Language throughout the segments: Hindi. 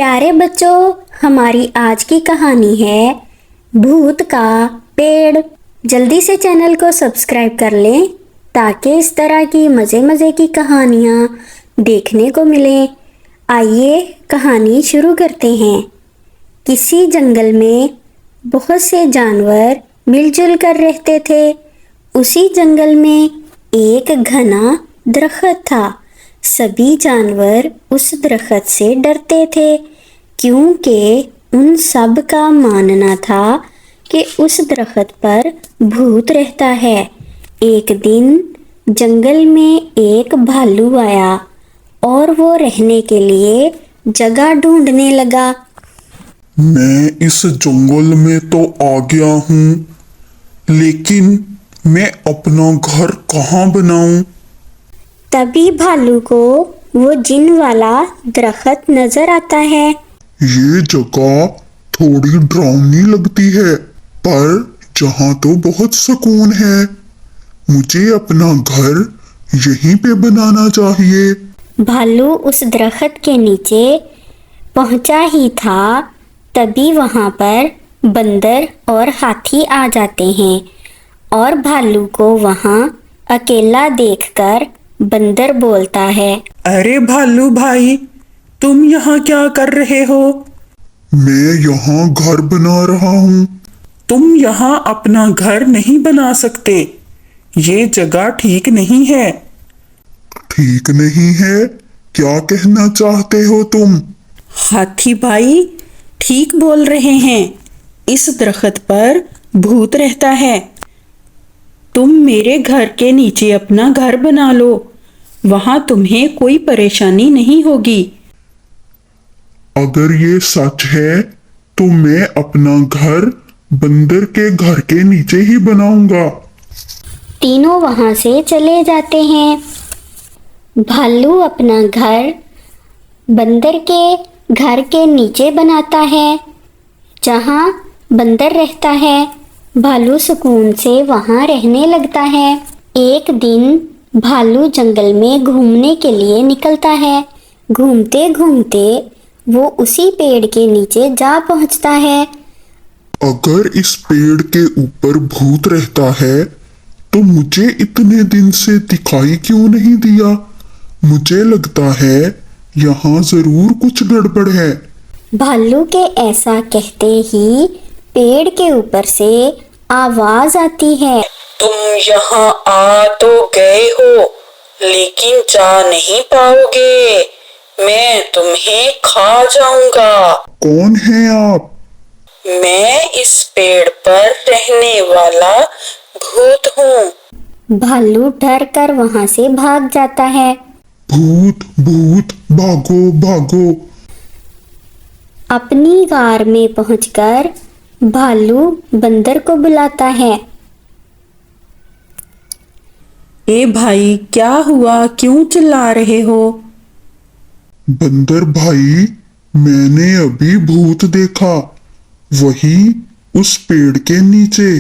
प्यारे बच्चों, हमारी आज की कहानी है भूत का पेड़। जल्दी से चैनल को सब्सक्राइब कर लें ताकि इस तरह की मज़े मज़े की कहानियाँ देखने को मिलें। आइए कहानी शुरू करते हैं। किसी जंगल में बहुत से जानवर मिलजुल कर रहते थे। उसी जंगल में एक घना दरख्त था। सभी जानवर उस दरख्त से डरते थे क्योंकि उन सब का मानना था कि उस दरख्त पर भूत रहता है। एक दिन जंगल में एक भालू आया और वो रहने के लिए जगह ढूंढने लगा। मैं इस जंगल में तो आ गया हूँ, लेकिन मैं अपना घर कहाँ बनाऊं? तभी भालू को वो जिन वाला दरख्त नजर आता है। ये जगह थोड़ी डरावनी लगती है, पर जहाँ तो बहुत सुकून है। मुझे अपना घर यहीं पे बनाना चाहिए। भालू उस दरख्त के नीचे पहुंचा ही था, तभी वहां पर बंदर और हाथी आ जाते हैं और भालू को वहां अकेला देखकर बंदर बोलता है, अरे भालू भाई, तुम यहाँ क्या कर रहे हो? मैं यहाँ घर बना रहा हूँ। तुम यहाँ अपना घर नहीं बना सकते। ये जगह ठीक नहीं है। ठीक नहीं है? क्या कहना चाहते हो तुम? हाथी भाई ठीक बोल रहे हैं। इस दरख्त पर भूत रहता है। तुम मेरे घर के नीचे अपना घर बना लो, वहां तुम्हें कोई परेशानी नहीं होगी। अगर ये सच है तो मैं अपना घर बंदर के घर के नीचे ही बनाऊंगा। तीनों वहां से चले जाते हैं। भालू अपना घर बंदर के घर के नीचे बनाता है जहां बंदर रहता है। भालू सुकून से वहां रहने लगता है। एक दिन भालू जंगल में घूमने के लिए निकलता है। घूमते घूमते वो उसी पेड़ के नीचे जा पहुंचता है। अगर इस पेड़ के ऊपर भूत रहता है तो मुझे इतने दिन से दिखाई क्यों नहीं दिया? मुझे लगता है यहाँ जरूर कुछ गड़बड़ है। भालू के ऐसा कहते ही पेड़ के ऊपर से आवाज आती है, तुम यहाँ आ तो गए हो, लेकिन जा नहीं पाओगे। मैं तुम्हें खा जाऊंगा। कौन है आप? मैं इस पेड़ पर रहने वाला भूत हूँ। भालू डर कर वहां से भाग जाता है। भूत भूत, भागो भागो। अपनी गार में पहुंचकर भालू बंदर को बुलाता है। ए भाई, क्या हुआ? क्यों चिल्ला रहे हो? बंदर भाई, मैंने अभी भूत देखा, वही उस पेड़ के नीचे।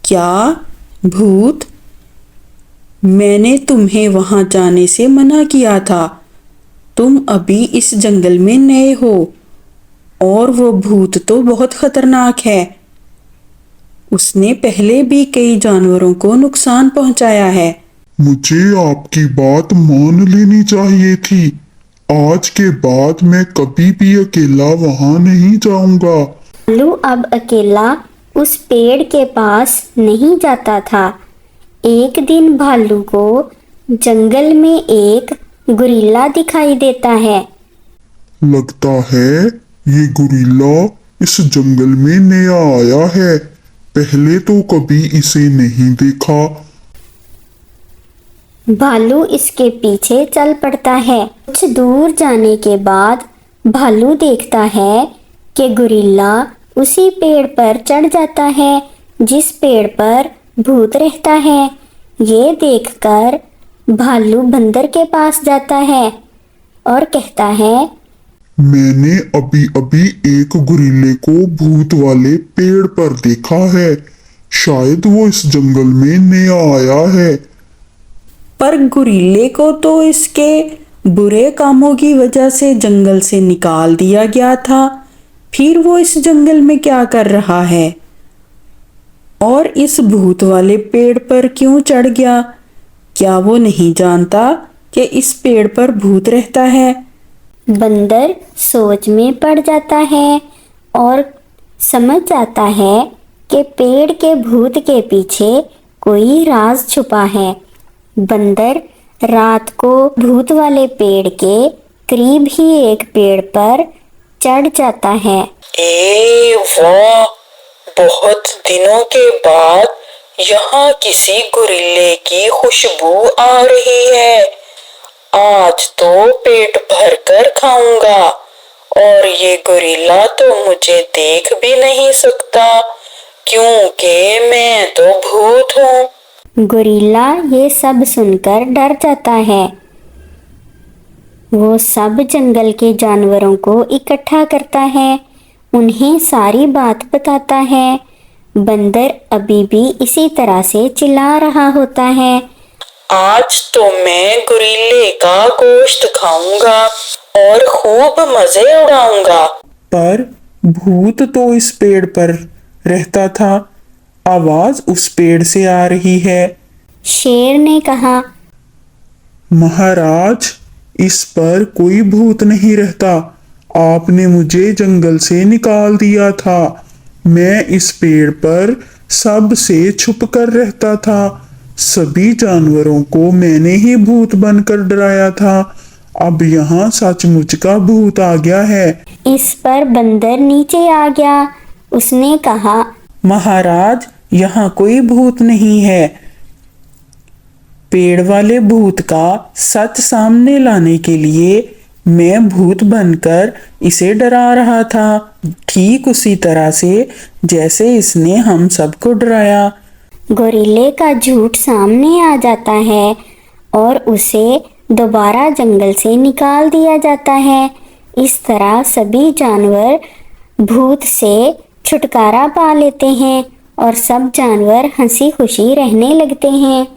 क्या भूत? मैंने तुम्हें वहां जाने से मना किया था। तुम अभी इस जंगल में नए हो और वो भूत तो बहुत खतरनाक है। उसने पहले भी कई जानवरों को नुकसान पहुंचाया है। मुझे आपकी बात मान लेनी चाहिए थी। आज के बाद मैं कभी भी अकेला वहां नहीं जाऊंगा। भालू अब अकेला उस पेड़ के पास नहीं जाता था। एक दिन भालू को जंगल में एक गुरीला दिखाई देता है। लगता है ये गुरीला इस जंगल में नया आया है, पहले तो कभी इसे नहीं देखा। भालू इसके पीछे चल पड़ता है। कुछ दूर जाने के बाद भालू देखता है कि गुरीला उसी पेड़ पर चढ़ जाता है जिस पेड़ पर भूत रहता है। ये देखकर भालू बंदर के पास जाता है और कहता है, मैंने अभी अभी एक गुरीले को भूत वाले पेड़ पर देखा है। शायद वो इस जंगल में नया आया है। पर गुरीले को तो इसके बुरे कामों की वजह से जंगल से निकाल दिया गया था, फिर वो इस जंगल में क्या कर रहा है और इस भूत वाले पेड़ पर क्यों चढ़ गया? क्या वो नहीं जानता कि इस पेड़ पर भूत रहता है? बंदर सोच में पड़ जाता है और समझ जाता है कि पेड़ के भूत के पीछे कोई राज छुपा है। बंदर रात को भूत वाले पेड़ के करीब ही एक पेड़ पर चढ़ जाता है। ए वाह, बहुत दिनों के बाद यहाँ किसी गोरिल्ले की खुशबू आ रही है। आज तो पेट भर कर खाऊंगा और ये गोरिल्ला तो मुझे देख भी नहीं सकता क्योंकि मैं तो भूत हूँ। गोरिल्ला ये सब सुनकर डर जाता है। वो सब जंगल के जानवरों को इकट्ठा करता है, उन्हें सारी बात बताता है। बंदर अभी भी इसी तरह से चिल्ला रहा होता है। आज तो मैं गोरिल्ले का गोश्त खाऊंगा और खूब मजे उड़ाऊंगा। पर भूत तो इस पेड़ पर रहता था, आवाज उस पेड़ से आ रही है। शेर ने कहा, महाराज, इस पर कोई भूत नहीं रहता। आपने मुझे जंगल से निकाल दिया था। मैं इस पेड़ पर सबसे छुप कर रहता था। सभी जानवरों को मैंने ही भूत बनकर डराया था। अब यहाँ सचमुच का भूत आ गया है। इस पर बंदर नीचे आ गया। उसने कहा, महाराज, यहाँ कोई भूत नहीं है। पेड़ वाले भूत का सच सामने लाने के लिए मैं भूत बनकर इसे डरा रहा था, ठीक उसी तरह से जैसे इसने हम सबको डराया। गोरिल्ले का झूठ सामने आ जाता है और उसे दोबारा जंगल से निकाल दिया जाता है। इस तरह सभी जानवर भूत से छुटकारा पा लेते हैं और सब जानवर हंसी खुशी रहने लगते हैं।